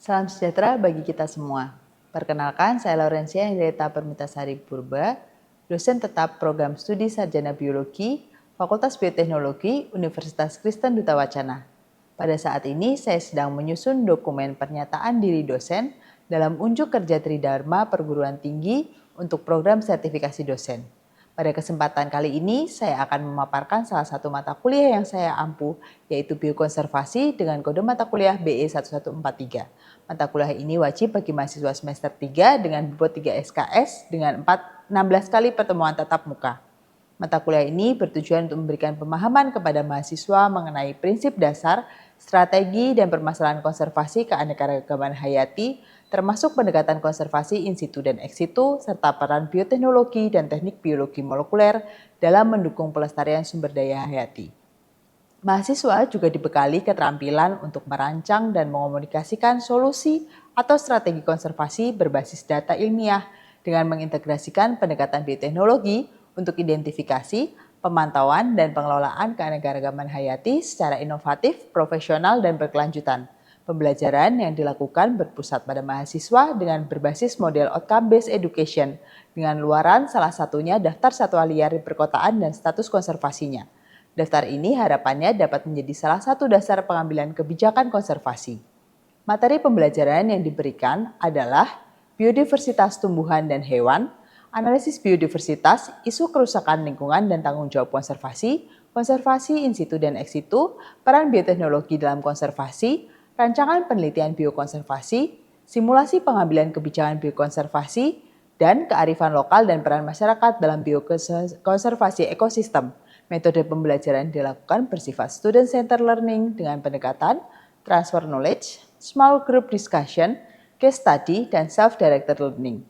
Salam sejahtera bagi kita semua. Perkenalkan, saya Laurencia Hendrieta Permitasari Purba, dosen tetap program studi Sarjana Biologi, Fakultas Bioteknologi, Universitas Kristen Duta Wacana. Pada saat ini, saya sedang menyusun dokumen pernyataan diri dosen dalam unjuk kerja Tridharma Perguruan Tinggi untuk program sertifikasi dosen. Pada kesempatan kali ini, saya akan memaparkan salah satu mata kuliah yang saya ampuh, yaitu biokonservasi dengan kode mata kuliah BE1143. Mata kuliah ini wajib bagi mahasiswa semester 3 dengan bobot 3 SKS dengan 16 kali pertemuan tatap muka. Mata kuliah ini bertujuan untuk memberikan pemahaman kepada mahasiswa mengenai prinsip dasar, strategi, dan permasalahan konservasi keanekaragaman hayati, termasuk pendekatan konservasi in situ dan ex situ, serta peran bioteknologi dan teknik biologi molekuler dalam mendukung pelestarian sumber daya hayati. Mahasiswa juga dibekali keterampilan untuk merancang dan mengomunikasikan solusi atau strategi konservasi berbasis data ilmiah dengan mengintegrasikan pendekatan bioteknologi untuk identifikasi, pemantauan, dan pengelolaan keanekaragaman hayati secara inovatif, profesional, dan berkelanjutan. Pembelajaran yang dilakukan berpusat pada mahasiswa dengan berbasis model outcome-based education, dengan luaran salah satunya daftar satwa liar di perkotaan dan status konservasinya. Daftar ini harapannya dapat menjadi salah satu dasar pengambilan kebijakan konservasi. Materi pembelajaran yang diberikan adalah biodiversitas tumbuhan dan hewan, analisis biodiversitas, isu kerusakan lingkungan dan tanggung jawab konservasi, konservasi in situ dan ex situ, peran bioteknologi dalam konservasi, rancangan penelitian biokonservasi, simulasi pengambilan kebijakan biokonservasi, dan kearifan lokal dan peran masyarakat dalam biokonservasi ekosistem. Metode pembelajaran dilakukan bersifat student-centered learning dengan pendekatan transfer knowledge, small group discussion, case study, dan self-directed learning.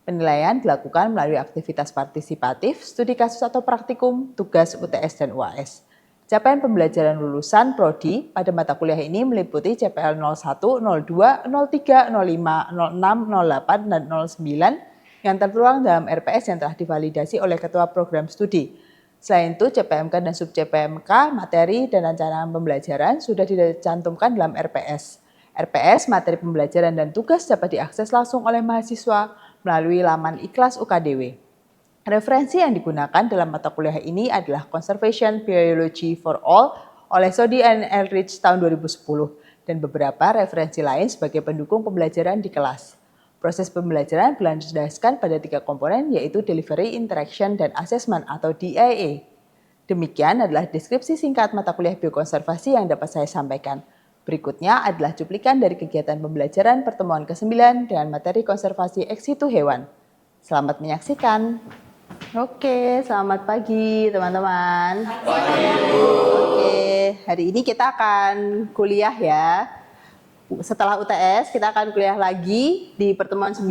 Penilaian dilakukan melalui aktivitas partisipatif, studi kasus atau praktikum, tugas UTS dan UAS. Capaian pembelajaran lulusan Prodi pada mata kuliah ini meliputi CPL 01, 02, 03, 05, 06, 08, dan 09 yang tertuang dalam RPS yang telah divalidasi oleh Ketua Program Studi. Selain itu, CPMK dan sub-CPMK, materi dan rancangan pembelajaran sudah dicantumkan dalam RPS. RPS, materi pembelajaran dan tugas dapat diakses langsung oleh mahasiswa melalui laman Ikhlas UKDW. Referensi yang digunakan dalam mata kuliah ini adalah Conservation Biology for All oleh Sodi and Eldridge tahun 2010 dan beberapa referensi lain sebagai pendukung pembelajaran di kelas. Proses pembelajaran berlandaskan pada 3 komponen yaitu Delivery, Interaction, dan Assessment atau DIA. Demikian adalah deskripsi singkat mata kuliah biokonservasi yang dapat saya sampaikan. Berikutnya adalah cuplikan dari kegiatan pembelajaran pertemuan ke-9 dengan materi konservasi ex situ hewan. Selamat menyaksikan. Oke, selamat pagi teman-teman. Oke, hari ini kita akan kuliah ya. Setelah UTS kita akan kuliah lagi di pertemuan 9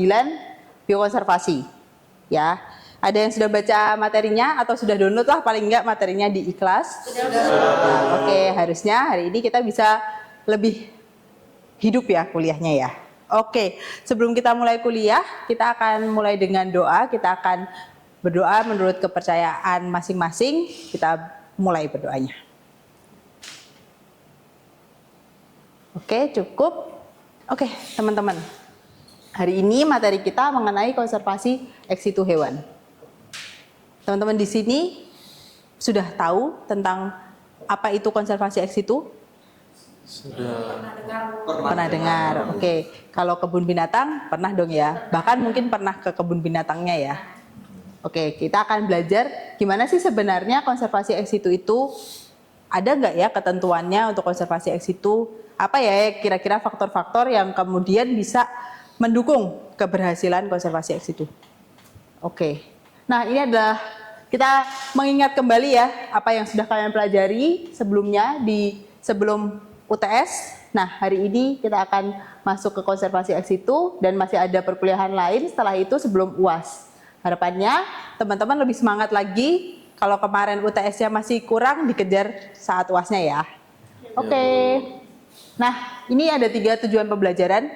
biokonservasi. Ya. Ada yang sudah baca materinya atau sudah download lah paling enggak materinya di Ikhlas? Sudah. Nah, oke, harusnya hari ini kita bisa lebih hidup ya kuliahnya ya. Oke, sebelum kita mulai kuliah, kita akan mulai dengan doa. Kita akan berdoa menurut kepercayaan masing-masing. Kita mulai berdoanya. Oke, cukup. Oke, teman-teman. Hari ini materi kita mengenai konservasi ex situ hewan. Teman-teman di sini sudah tahu tentang apa itu konservasi ex situ? Sudah. Pernah dengar. Oke, kalau kebun binatang pernah dong ya. Bahkan mungkin pernah ke kebun binatangnya ya. Oke, kita akan belajar gimana sih sebenarnya konservasi ex situ itu. Ada nggak ya ketentuannya untuk konservasi ex situ? Apa ya kira-kira faktor-faktor yang kemudian bisa mendukung keberhasilan konservasi ex situ? Oke. Nah, ini adalah kita mengingat kembali ya apa yang sudah kalian pelajari sebelumnya sebelum UTS. Nah, hari ini kita akan masuk ke konservasi ex situ dan masih ada perkuliahan lain setelah itu sebelum UAS. Harapannya teman-teman lebih semangat lagi. Kalau kemarin UTS-nya masih kurang, dikejar saat UAS-nya ya. Oke. Nah, ini ada 3 tujuan pembelajaran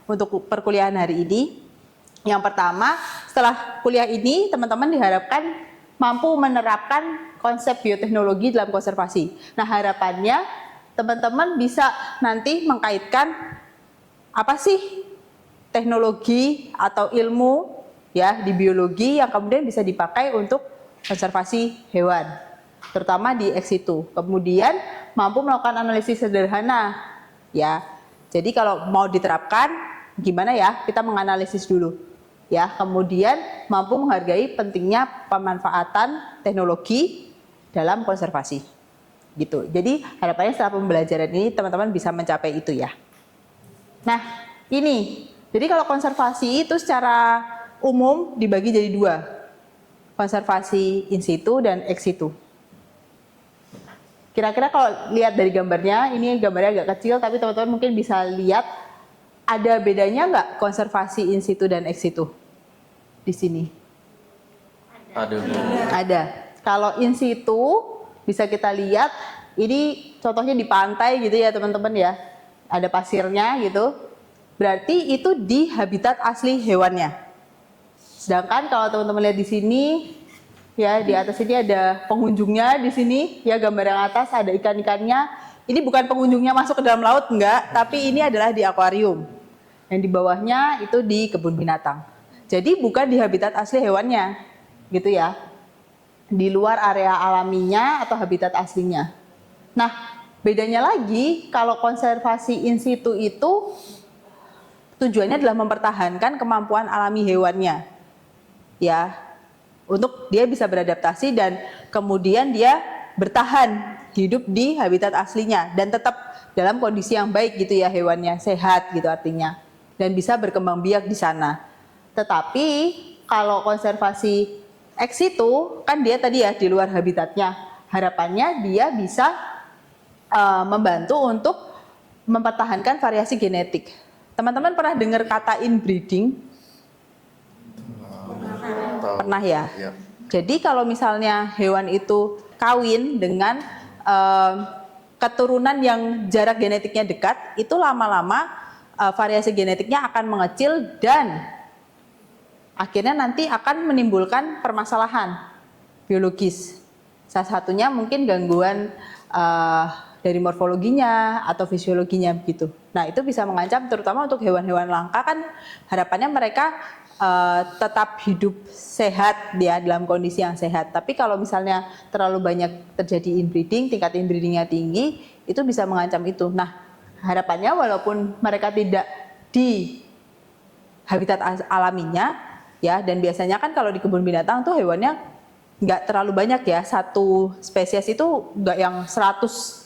untuk perkuliahan hari ini. Yang pertama, setelah kuliah ini, teman-teman diharapkan mampu menerapkan konsep bioteknologi dalam konservasi. Nah, harapannya teman-teman bisa nanti mengkaitkan apa sih teknologi atau ilmu ya di biologi yang kemudian bisa dipakai untuk konservasi hewan, terutama di ex situ. Kemudian mampu melakukan analisis sederhana ya. Jadi kalau mau diterapkan gimana ya, kita menganalisis dulu ya. Kemudian mampu menghargai pentingnya pemanfaatan teknologi dalam konservasi gitu. Jadi harapannya setelah pembelajaran ini teman-teman bisa mencapai itu ya. Nah ini, jadi kalau konservasi itu secara umum dibagi jadi dua, konservasi in situ dan ex situ. Kira-kira kalau lihat dari gambarnya, ini gambarnya agak kecil tapi teman-teman mungkin bisa lihat ada bedanya nggak konservasi in situ dan ex situ di sini? Ada. Kalau in situ bisa kita lihat, ini contohnya di pantai gitu ya teman-teman ya, ada pasirnya gitu, berarti itu di habitat asli hewannya. Sedangkan kalau teman-teman lihat di sini, ya di atas ini ada pengunjungnya di sini, ya gambar yang atas ada ikan-ikannya. Ini bukan pengunjungnya masuk ke dalam laut enggak, tapi ini adalah di akuarium. Yang di bawahnya itu di kebun binatang. Jadi bukan di habitat asli hewannya, gitu ya. Di luar area alaminya atau habitat aslinya. Nah, bedanya lagi kalau konservasi in situ itu tujuannya adalah mempertahankan kemampuan alami hewannya. Ya, untuk dia bisa beradaptasi dan kemudian dia bertahan hidup di habitat aslinya dan tetap dalam kondisi yang baik gitu ya, hewannya sehat gitu artinya, dan bisa berkembang biak di sana. Tetapi kalau konservasi ex situ kan dia tadi ya di luar habitatnya, harapannya dia bisa membantu untuk mempertahankan variasi genetik. Teman-teman pernah dengar kata inbreeding? Pernah ya? Ya. Jadi kalau misalnya hewan itu kawin dengan keturunan yang jarak genetiknya dekat, itu lama-lama variasi genetiknya akan mengecil dan akhirnya nanti akan menimbulkan permasalahan biologis. Salah satunya mungkin gangguan dari morfologinya atau fisiologinya begitu. Nah itu bisa mengancam terutama untuk hewan-hewan langka, kan harapannya mereka tetap hidup sehat ya, dalam kondisi yang sehat. Tapi kalau misalnya terlalu banyak terjadi inbreeding, tingkat inbreedingnya tinggi, itu bisa mengancam itu. Nah harapannya walaupun mereka tidak di habitat alaminya ya, dan biasanya kan kalau di kebun binatang tuh hewannya nggak terlalu banyak ya, satu spesies itu nggak yang 100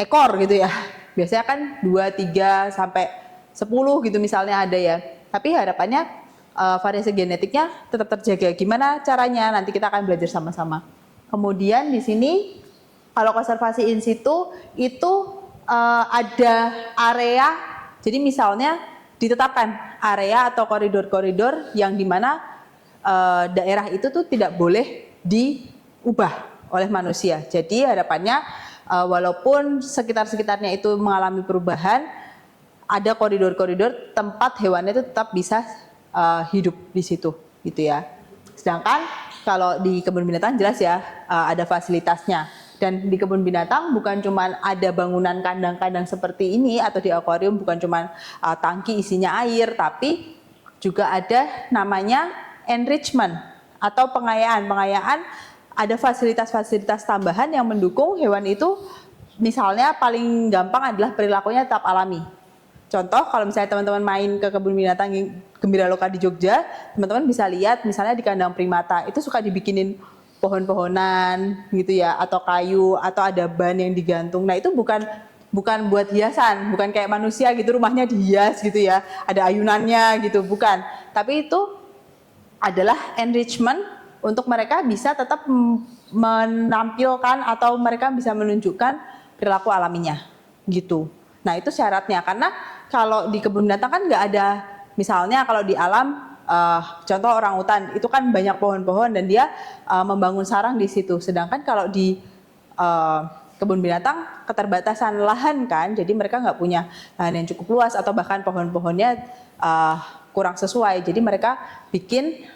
ekor gitu ya, biasanya kan 2, 3 sampai 10 gitu misalnya ada ya. Tapi harapannya variasi genetiknya tetap terjaga. Gimana caranya? Nanti kita akan belajar sama-sama. Kemudian di sini kalau konservasi in situ itu ada area, jadi misalnya ditetapkan area atau koridor-koridor yang dimana daerah itu tuh tidak boleh diubah oleh manusia. Jadi harapannya walaupun sekitar-sekitarnya itu mengalami perubahan, ada koridor-koridor tempat hewannya itu tetap bisa hidup di situ, gitu ya. Sedangkan kalau di kebun binatang jelas ya ada fasilitasnya. Dan di kebun binatang bukan cuma ada bangunan kandang-kandang seperti ini, atau di akuarium bukan cuma tangki isinya air, tapi juga ada namanya enrichment atau pengayaan. Pengayaan ada fasilitas-fasilitas tambahan yang mendukung hewan itu. Misalnya paling gampang adalah perilakunya tetap alami. Contoh kalau misalnya teman-teman main ke kebun binatang Gembira Loka di Jogja, teman-teman bisa lihat misalnya di kandang primata itu suka dibikinin pohon-pohonan gitu ya, atau kayu, atau ada ban yang digantung. Nah itu bukan buat hiasan, bukan kayak manusia gitu rumahnya dihias gitu ya, ada ayunannya gitu, bukan. Tapi itu adalah enrichment untuk mereka bisa tetap menampilkan atau mereka bisa menunjukkan perilaku alaminya gitu. Nah itu syaratnya, karena kalau di kebun binatang kan nggak ada, misalnya kalau di alam contoh orang hutan itu kan banyak pohon-pohon dan dia membangun sarang di situ. Sedangkan kalau di kebun binatang keterbatasan lahan kan, jadi mereka nggak punya lahan yang cukup luas atau bahkan pohon-pohonnya kurang sesuai. Jadi mereka bikin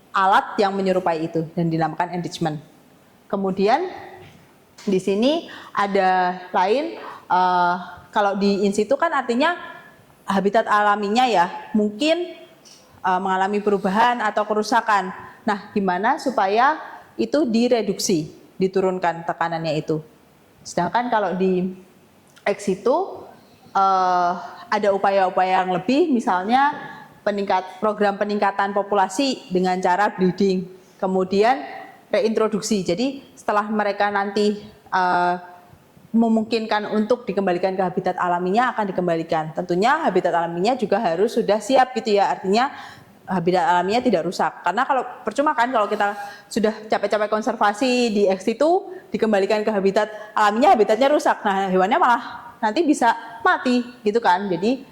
alat yang menyerupai itu dan dinamakan enrichment. Kemudian di sini ada lain kalau di in situ kan artinya habitat alaminya ya mungkin mengalami perubahan atau kerusakan. Nah, gimana supaya itu direduksi, diturunkan tekanannya itu. Sedangkan kalau di ex situ ada upaya-upaya yang lebih, misalnya program peningkatan populasi dengan cara breeding, kemudian reintroduksi. Jadi setelah mereka nanti memungkinkan untuk dikembalikan ke habitat alaminya akan dikembalikan. Tentunya habitat alaminya juga harus sudah siap gitu ya, artinya habitat alaminya tidak rusak. Karena kalau percuma kan kalau kita sudah capek-capek konservasi di ex situ dikembalikan ke habitat alaminya, habitatnya rusak. Nah, hewannya malah nanti bisa mati gitu kan. Jadi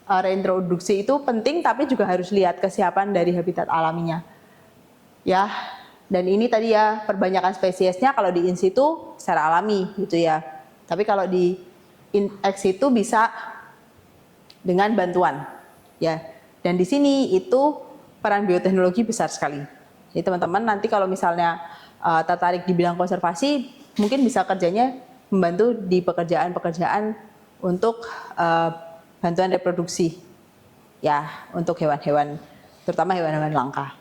reintroduksi itu penting, tapi juga harus lihat kesiapan dari habitat alaminya. Ya, dan ini tadi ya perbanyakan spesiesnya kalau di in situ secara alami gitu ya. Tapi kalau di ex situ bisa dengan bantuan ya. Dan di sini itu peran bioteknologi besar sekali. Jadi teman-teman nanti kalau misalnya tertarik di bidang konservasi, mungkin bisa kerjanya membantu di pekerjaan-pekerjaan untuk bantuan reproduksi ya untuk hewan-hewan, terutama hewan-hewan langka.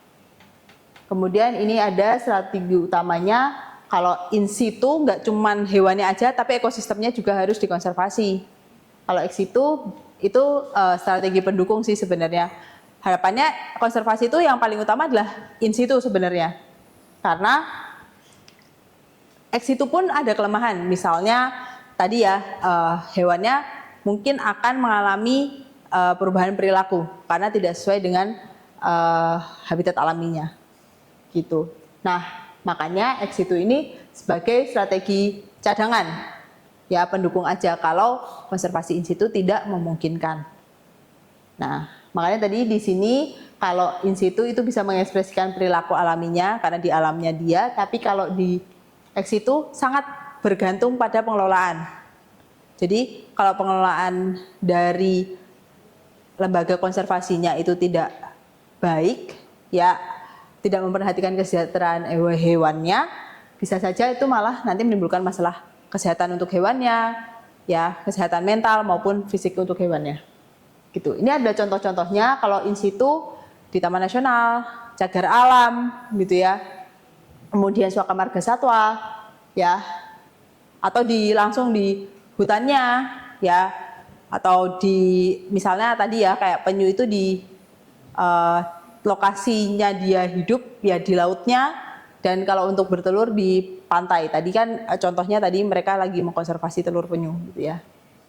Kemudian ini ada strategi utamanya, kalau in situ nggak cuman hewannya aja, tapi ekosistemnya juga harus dikonservasi. Kalau ex situ itu strategi pendukung sih sebenarnya. Harapannya konservasi itu yang paling utama adalah in situ sebenarnya. Karena ex situ pun ada kelemahan, misalnya tadi ya hewannya mungkin akan mengalami perubahan perilaku karena tidak sesuai dengan habitat alaminya. Gitu. Nah, makanya ex situ ini sebagai strategi cadangan, ya pendukung aja kalau konservasi in situ tidak memungkinkan. Nah, makanya tadi di sini kalau in situ itu bisa mengekspresikan perilaku alaminya karena di alamnya dia, tapi kalau di ex situ sangat bergantung pada pengelolaan. Jadi kalau pengelolaan dari lembaga konservasinya itu tidak baik, ya tidak memperhatikan kesejahteraan hewannya, bisa saja itu malah nanti menimbulkan masalah kesehatan untuk hewannya, ya kesehatan mental maupun fisik untuk hewannya. Gitu. Ini ada contoh-contohnya kalau in situ di Taman Nasional, cagar alam, gitu ya. Kemudian suaka marga satwa, ya, atau langsung di hutannya, ya, atau di misalnya tadi ya kayak penyu itu di lokasinya dia hidup ya di lautnya, dan kalau untuk bertelur di pantai. Tadi kan contohnya tadi mereka lagi mengkonservasi telur penyu gitu ya.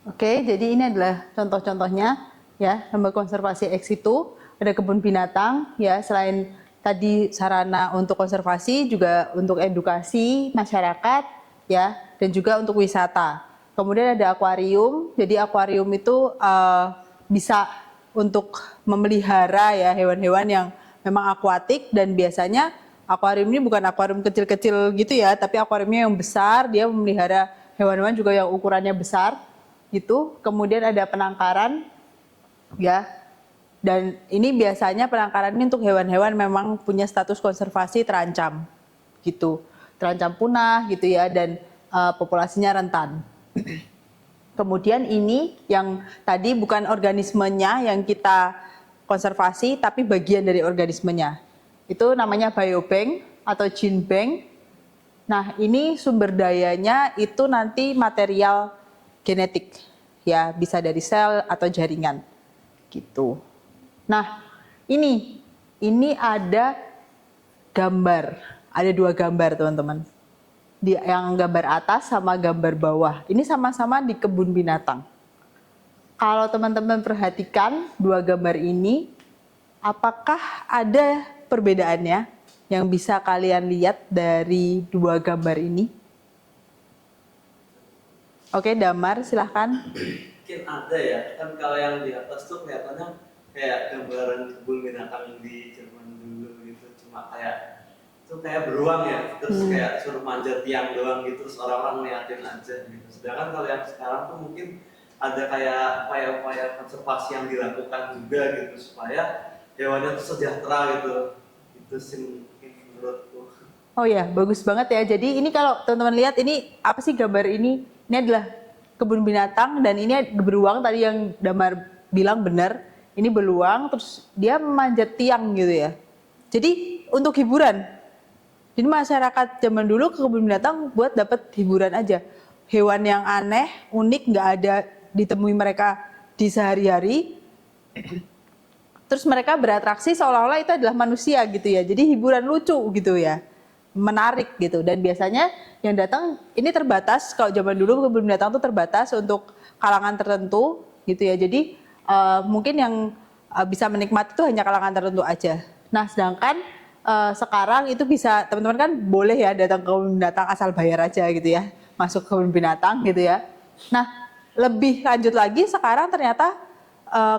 Oke, jadi ini adalah contoh-contohnya ya, lembaga konservasi ex situ, ada kebun binatang ya, selain tadi sarana untuk konservasi juga untuk edukasi masyarakat ya, dan juga untuk wisata. Kemudian ada akuarium. Jadi akuarium itu bisa untuk memelihara ya hewan-hewan yang memang akuatik, dan biasanya akuarium ini bukan akuarium kecil-kecil gitu ya, tapi akuariumnya yang besar, dia memelihara hewan-hewan juga yang ukurannya besar gitu. Kemudian ada penangkaran ya, dan ini biasanya penangkaran ini untuk hewan-hewan memang punya status konservasi terancam gitu, terancam punah gitu ya, dan populasinya rentan. Kemudian ini yang tadi bukan organismenya yang kita konservasi, tapi bagian dari organismenya. Itu namanya biobank atau gene bank. Nah, ini sumber dayanya itu nanti material genetik, ya bisa dari sel atau jaringan, gitu. Nah, ini ada gambar, ada 2 gambar teman-teman. Yang gambar atas sama gambar bawah, ini sama-sama di kebun binatang. Kalau teman-teman perhatikan 2 gambar ini, apakah ada perbedaannya yang bisa kalian lihat dari 2 gambar ini? Oke, Damar silahkan. Mungkin ada ya, kan kalau yang di atas tuh kelihatannya kayak gambaran kebun binatang di Jerman dulu gitu, cuma kayak itu kayak beruang ya, terus kayak suruh manjat tiang doang gitu, terus orang-orang ngeliatin aja gitu. Sedangkan kalau yang sekarang tuh mungkin ada kayak upaya-upaya konservasi yang dilakukan juga gitu, supaya hewannya tuh sejahtera gitu. Itu sih mungkin menurutku. Oh ya, bagus banget ya. Jadi ini kalau teman-teman lihat, ini apa sih gambar ini? Ini adalah kebun binatang dan ini beruang tadi yang Damar bilang benar, ini beruang terus dia memanjat tiang gitu ya. Jadi untuk hiburan. Jadi masyarakat zaman dulu ke kebun binatang buat dapat hiburan aja. Hewan yang aneh, unik, nggak ada ditemui mereka di sehari-hari. Terus mereka beratraksi seolah-olah itu adalah manusia gitu ya. Jadi hiburan lucu gitu ya. Menarik gitu. Dan biasanya yang datang ini terbatas. Kalau zaman dulu kebun binatang itu terbatas untuk kalangan tertentu gitu ya. Jadi mungkin yang bisa menikmati itu hanya kalangan tertentu aja. Nah, sedangkan sekarang itu bisa teman-teman kan boleh ya datang ke kebun binatang asal bayar aja gitu ya. Masuk ke kebun binatang gitu ya. Nah, lebih lanjut lagi sekarang ternyata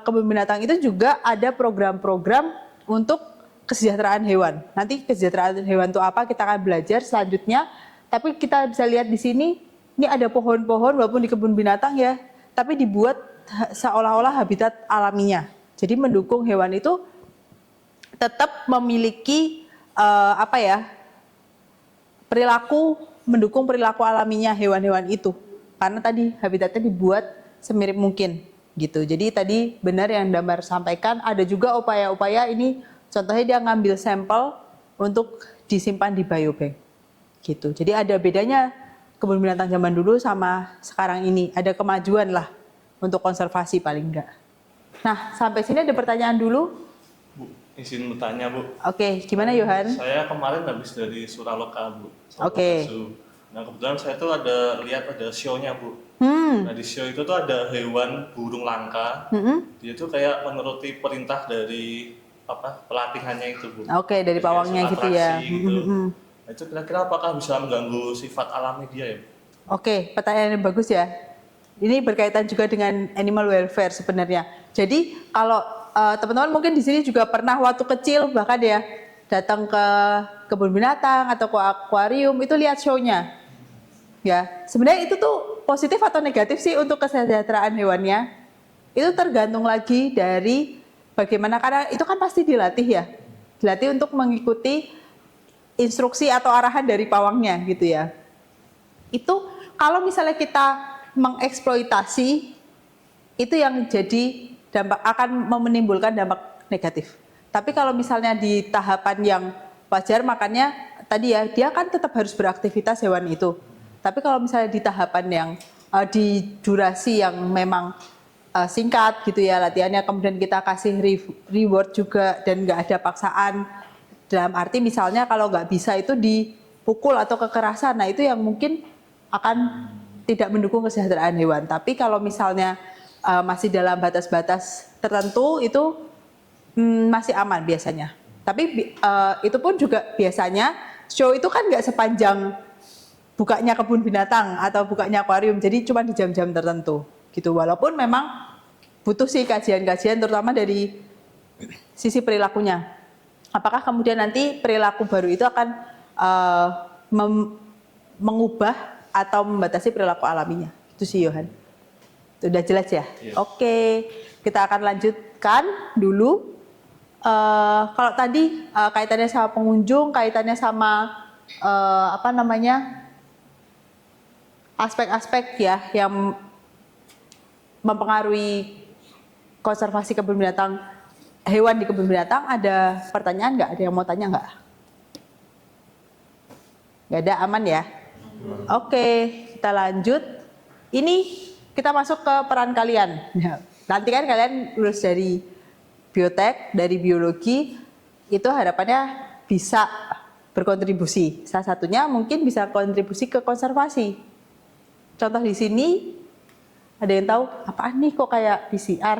kebun binatang itu juga ada program-program untuk kesejahteraan hewan. Nanti kesejahteraan hewan itu apa kita akan belajar selanjutnya. Tapi kita bisa lihat di sini, ini ada pohon-pohon walaupun di kebun binatang ya, tapi dibuat seolah-olah habitat alaminya. Jadi mendukung hewan itu tetap memiliki perilaku, mendukung perilaku alaminya hewan-hewan itu. Karena tadi habitatnya dibuat semirip mungkin. Gitu. Jadi tadi benar yang Damar sampaikan, ada juga upaya-upaya ini, contohnya dia ngambil sampel untuk disimpan di biobank. Gitu. Jadi ada bedanya kebun binatang zaman dulu sama sekarang ini, ada kemajuan lah untuk konservasi paling enggak. Nah, sampai sini ada pertanyaan dulu. Bu, izin bertanya Bu. Oke, gimana Yohan? Saya kemarin habis dari Suraloka Bu. Oke. Nah kebetulan saya tuh lihat ada show-nya Bu. Nah di show itu tuh ada hewan burung langka. Dia tuh kayak menuruti perintah dari pelatihannya itu Bu. Oke, dari Jadi pawangnya kayak gitu ya. gitu. Nah itu kira-kira apakah bisa mengganggu sifat alami dia ya? Oke, pertanyaan yang bagus ya. Ini berkaitan juga dengan animal welfare sebenarnya. Jadi kalau teman-teman mungkin di sini juga pernah waktu kecil bahkan ya datang ke kebun binatang atau ke akuarium itu lihat show-nya. Ya, sebenarnya itu tuh positif atau negatif sih untuk kesejahteraan hewannya? Itu tergantung lagi dari bagaimana, karena itu kan pasti dilatih ya. Dilatih untuk mengikuti instruksi atau arahan dari pawangnya gitu ya. Itu kalau misalnya kita mengeksploitasi, itu yang jadi dampak, akan menimbulkan dampak negatif. Tapi kalau misalnya di tahapan yang wajar, makanya tadi ya, dia kan tetap harus beraktivitas hewan itu. Tapi kalau misalnya di tahapan yang di durasi yang memang singkat gitu ya latihannya, kemudian kita kasih reward juga dan nggak ada paksaan, dalam arti misalnya kalau nggak bisa itu dipukul atau kekerasan, nah itu yang mungkin akan tidak mendukung kesejahteraan hewan. Tapi kalau misalnya masih dalam batas-batas tertentu itu masih aman biasanya. Tapi itu pun juga biasanya show itu kan nggak sepanjang bukanya kebun binatang atau bukanya akuarium, jadi cuma di jam-jam tertentu gitu. Walaupun memang butuh sih kajian-kajian terutama dari sisi perilakunya. Apakah kemudian nanti perilaku baru itu akan mengubah atau membatasi perilaku alaminya? Itu sih Yohan. Sudah jelas ya? Yes. Oke, kita akan lanjutkan dulu. Kalau tadi kaitannya sama pengunjung, kaitannya sama aspek-aspek ya yang mempengaruhi konservasi kebun binatang, hewan di kebun binatang, ada pertanyaan nggak? Ada yang mau tanya nggak? Nggak ada, aman ya? Oke, kita lanjut. Ini kita masuk ke peran kalian. Nanti kan kalian lulus dari biotek, dari biologi, itu harapannya bisa berkontribusi. Salah satunya mungkin bisa kontribusi ke konservasi. Contoh di sini, ada yang tahu apaan nih kok kayak PCR,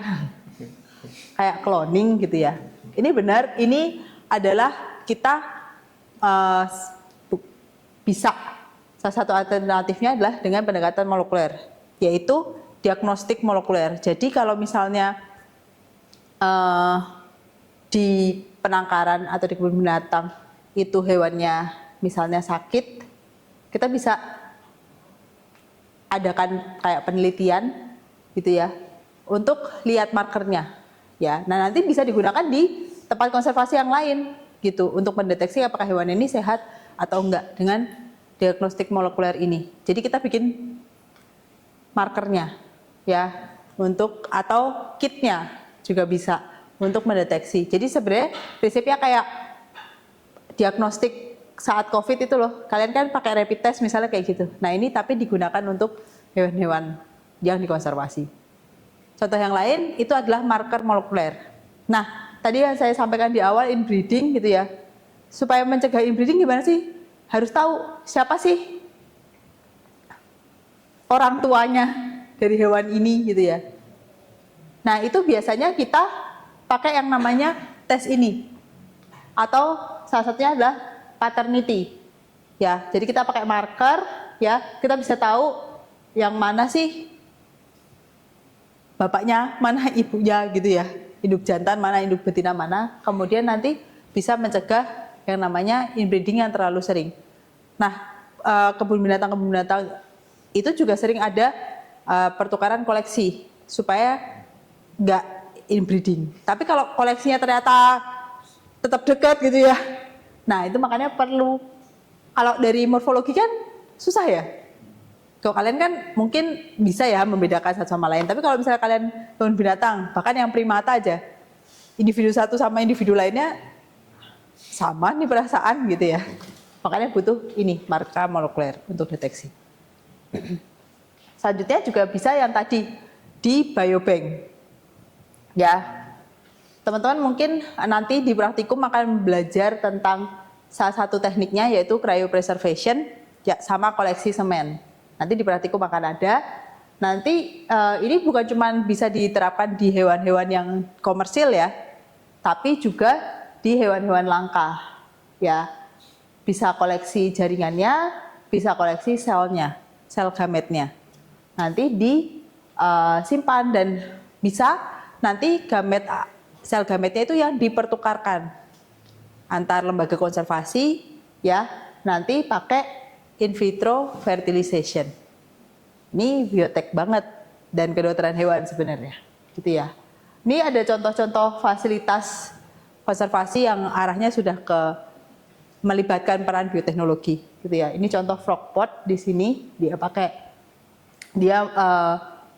kayak cloning gitu ya. Ini benar, ini adalah kita bisa, salah satu alternatifnya adalah dengan pendekatan molekuler, yaitu diagnostik molekuler. Jadi kalau misalnya di penangkaran atau di kebun binatang itu hewannya misalnya sakit, kita bisa adakan kayak penelitian gitu ya untuk lihat markernya ya. Nah nanti bisa digunakan di tempat konservasi yang lain gitu untuk mendeteksi apakah hewan ini sehat atau enggak dengan diagnostik molekuler ini. Jadi kita bikin markernya ya, untuk atau kitnya juga bisa untuk mendeteksi. Jadi sebenarnya prinsipnya kayak diagnostik saat COVID itu loh. Kalian kan pakai rapid test misalnya kayak gitu. Nah ini tapi digunakan untuk hewan-hewan yang dikonservasi. Contoh yang lain itu adalah marker molekuler. Nah tadi yang saya sampaikan di awal inbreeding gitu ya. Supaya mencegah inbreeding gimana sih? Harus tahu siapa sih orang tuanya dari hewan ini gitu ya. Nah itu biasanya kita pakai yang namanya tes ini. Atau salah satunya adalah paternity. Ya, jadi kita pakai marker ya, kita bisa tahu yang mana sih bapaknya, mana ibunya gitu ya. Induk jantan mana, induk betina mana. Kemudian nanti bisa mencegah yang namanya inbreeding yang terlalu sering. Nah, kebun binatang itu juga sering ada pertukaran koleksi supaya nggak inbreeding. Tapi kalau koleksinya ternyata tetap dekat gitu ya, nah itu makanya perlu, kalau dari morfologi kan susah ya. Kalau kalian kan mungkin bisa ya membedakan satu sama lain, tapi kalau misalnya kalian kebun binatang, bahkan yang primata aja, individu satu sama individu lainnya sama nih perasaan gitu ya. Makanya butuh ini marker molekuler untuk deteksi. Selanjutnya juga bisa yang tadi di biobank. Ya, teman-teman mungkin nanti di praktikum akan belajar tentang salah satu tekniknya yaitu cryopreservation ya, sama koleksi semen. Nanti di praktikum akan ada. Nanti ini bukan cuma bisa diterapkan di hewan-hewan yang komersil ya, tapi juga di hewan-hewan langka. Ya, bisa koleksi jaringannya, bisa koleksi selnya, sel gametnya. Nanti disimpan dan bisa nanti sel gametnya itu yang dipertukarkan antar lembaga konservasi ya, nanti pakai in vitro fertilization. Ini biotek banget dan kedokteran hewan sebenarnya, gitu ya. Ini ada contoh-contoh fasilitas konservasi yang arahnya sudah ke melibatkan peran bioteknologi, gitu ya. Ini contoh frog pot di sini dia pakai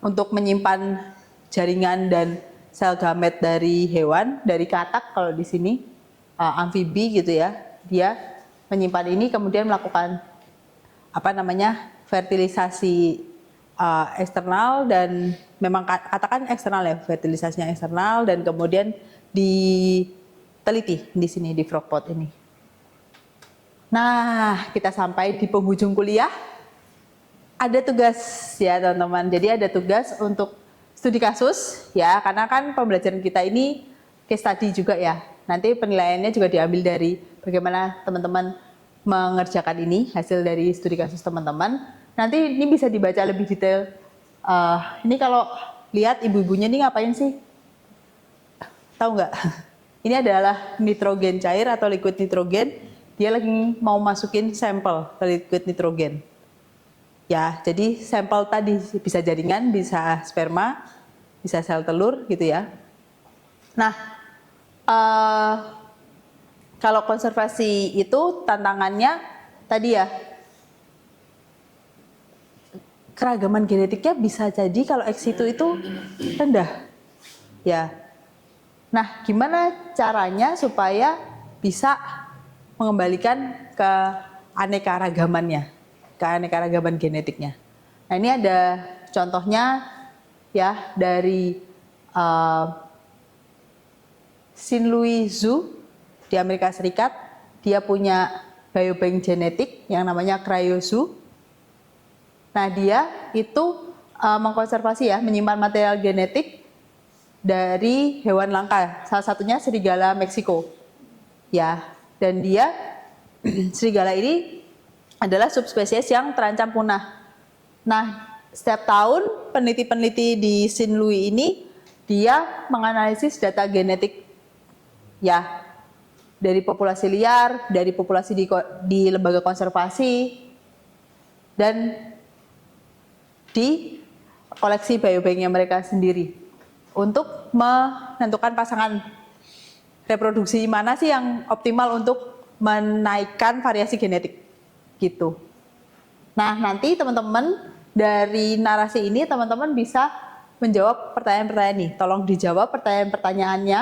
untuk menyimpan jaringan dan sel gamet dari hewan, dari katak kalau di sini amfibi gitu ya, dia menyimpan ini kemudian melakukan fertilisasi eksternal, dan memang katakan eksternal ya, fertilisasinya eksternal, dan kemudian diteliti di sini di frog pot ini. Nah, kita sampai di penghujung kuliah. Ada tugas ya teman-teman. Jadi ada tugas untuk studi kasus ya, karena kan pembelajaran kita ini case study juga ya. Nanti penilaiannya juga diambil dari bagaimana teman-teman mengerjakan ini, hasil dari studi kasus teman-teman. Nanti ini bisa dibaca lebih detail. Ini kalau lihat ibu-ibunya ini ngapain sih? Tahu nggak? Ini adalah nitrogen cair atau liquid nitrogen. Dia lagi mau masukin sampel ke liquid nitrogen. Ya, jadi sampel tadi bisa jaringan, bisa sperma, bisa sel telur gitu ya. Nah, kalau konservasi itu tantangannya tadi ya, keragaman genetiknya bisa jadi kalau ex situ itu rendah. Ya. Nah, gimana caranya supaya bisa mengembalikan ke aneka-ragamannya, keanekaragaman genetiknya. Nah, ini ada contohnya ya dari St. Louis Zoo di Amerika Serikat. Dia punya biobank genetik yang namanya CryoZoo. Nah, dia itu mengkonservasi ya, menyimpan material genetik dari hewan langka. Salah satunya serigala Meksiko. Ya, dan dia serigala ini adalah subspesies yang terancam punah. Nah, setiap tahun peneliti-peneliti di St. Louis ini dia menganalisis data genetik ya dari populasi liar, dari populasi di lembaga konservasi, dan di koleksi biobanknya mereka sendiri untuk menentukan pasangan reproduksi mana sih yang optimal untuk menaikkan variasi genetik gitu. Nah, nanti teman-teman dari narasi ini teman-teman bisa menjawab pertanyaan-pertanyaan nih. Tolong dijawab pertanyaan-pertanyaannya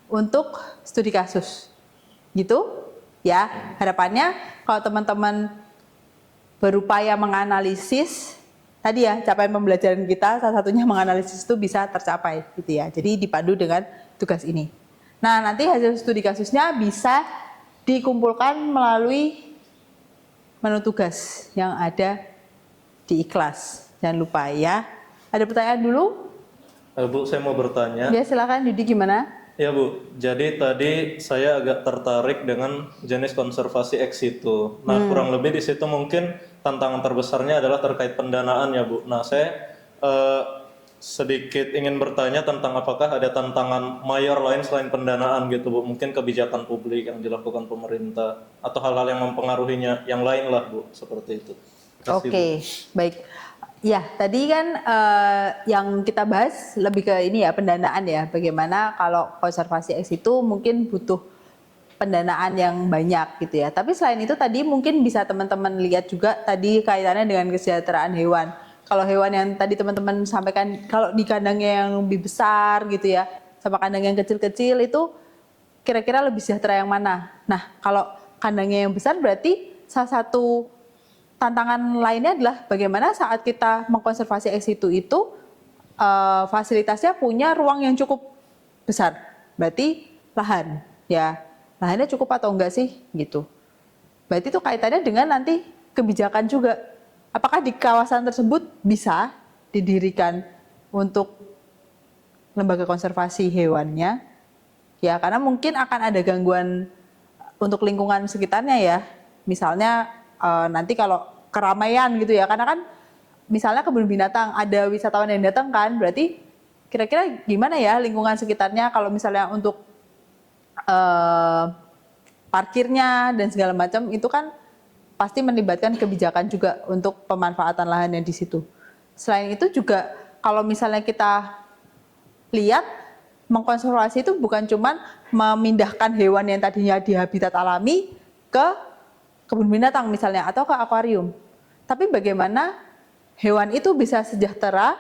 untuk studi kasus. Gitu ya. Harapannya kalau teman-teman berupaya menganalisis tadi ya, capaian pembelajaran kita salah satunya menganalisis itu bisa tercapai gitu ya. Jadi dipandu dengan tugas ini. Nah, nanti hasil studi kasusnya bisa dikumpulkan melalui menu tugas yang ada di Ikhlas. Jangan lupa ya. Ada pertanyaan dulu? Bu, saya mau bertanya. Ya, silakan Yudi, gimana? Ya Bu, jadi tadi saya agak tertarik dengan jenis konservasi ex situ. Nah, kurang lebih di situ mungkin tantangan terbesarnya adalah terkait pendanaan ya Bu. Nah, saya sedikit ingin bertanya tentang apakah ada tantangan mayor lain selain pendanaan gitu Bu. Mungkin kebijakan publik yang dilakukan pemerintah atau hal-hal yang mempengaruhinya yang lain lah Bu, seperti itu. Oke, baik. Ya, tadi kan yang kita bahas lebih ke ini ya, pendanaan ya. Bagaimana kalau konservasi ex itu mungkin butuh pendanaan yang banyak gitu ya. Tapi selain itu tadi mungkin bisa teman-teman lihat juga tadi kaitannya dengan kesejahteraan hewan. Kalau hewan yang tadi teman-teman sampaikan, kalau di kandangnya yang lebih besar gitu ya, sama kandang yang kecil-kecil itu kira-kira lebih sejahtera yang mana? Nah, kalau kandangnya yang besar berarti salah satu tantangan lainnya adalah bagaimana saat kita mengkonservasi ex situ itu fasilitasnya punya ruang yang cukup besar. Berarti lahan, ya lahannya cukup atau enggak sih gitu. Berarti itu kaitannya dengan nanti kebijakan juga. Apakah di kawasan tersebut bisa didirikan untuk lembaga konservasi hewannya? Ya, karena mungkin akan ada gangguan untuk lingkungan sekitarnya ya. Misalnya nanti kalau keramaian gitu ya, karena kan misalnya kebun binatang ada wisatawan yang datang kan, berarti kira-kira gimana ya lingkungan sekitarnya kalau misalnya untuk parkirnya dan segala macam itu kan pasti melibatkan kebijakan juga untuk pemanfaatan lahan yang di situ. Selain itu juga kalau misalnya kita lihat mengkonservasi itu bukan cuman memindahkan hewan yang tadinya di habitat alami ke kebun binatang misalnya atau ke akuarium. Tapi bagaimana hewan itu bisa sejahtera,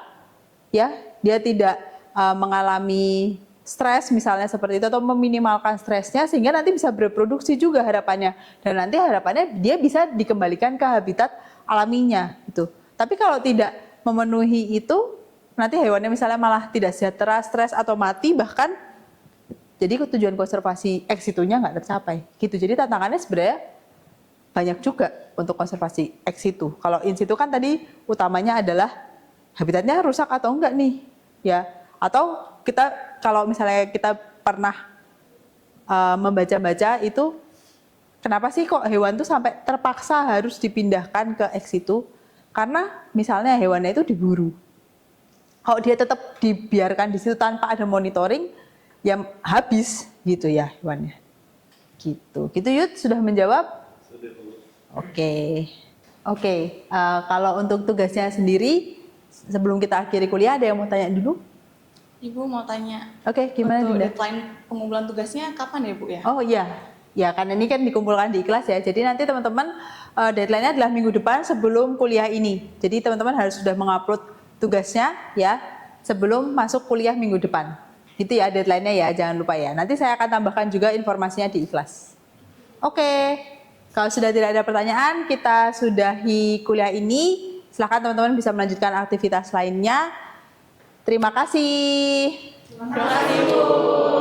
ya, dia tidak mengalami stres misalnya seperti itu atau meminimalkan stresnya sehingga nanti bisa bereproduksi juga harapannya. Dan nanti harapannya dia bisa dikembalikan ke habitat alaminya gitu. Tapi kalau tidak memenuhi itu, nanti hewannya misalnya malah tidak sejahtera, stres atau mati bahkan. Jadi tujuan konservasi ex situnya nggak tercapai. Gitu. Jadi tantangannya sebenarnya banyak juga untuk konservasi ex situ. Kalau in situ kan tadi utamanya adalah habitatnya rusak atau enggak nih, ya. Atau kita kalau misalnya kita pernah membaca-baca itu, kenapa sih kok hewan itu sampai terpaksa harus dipindahkan ke ex situ? Karena misalnya hewannya itu diburu. Kalau dia tetap dibiarkan di situ tanpa ada monitoring, ya habis gitu ya hewannya. Gitu. Gitu Yud, sudah menjawab? Oke. Kalau untuk tugasnya sendiri, sebelum kita akhiri kuliah, ada yang mau tanya dulu? Ibu mau tanya. Oke, gimana untuk Dinda? deadline pengumpulan tugasnya kapan ya Bu ya? Oh iya, ya karena ini kan dikumpulkan di Ikhlas ya. Jadi nanti teman-teman deadline-nya adalah minggu depan sebelum kuliah ini. Jadi teman-teman harus sudah mengupload tugasnya ya sebelum masuk kuliah minggu depan. Itu ya deadline-nya ya, jangan lupa ya. Nanti saya akan tambahkan juga informasinya di Ikhlas. Oke. Kalau sudah tidak ada pertanyaan, kita sudahi kuliah ini. Silakan teman-teman bisa melanjutkan aktivitas lainnya. Terima kasih. Terima kasih Bu.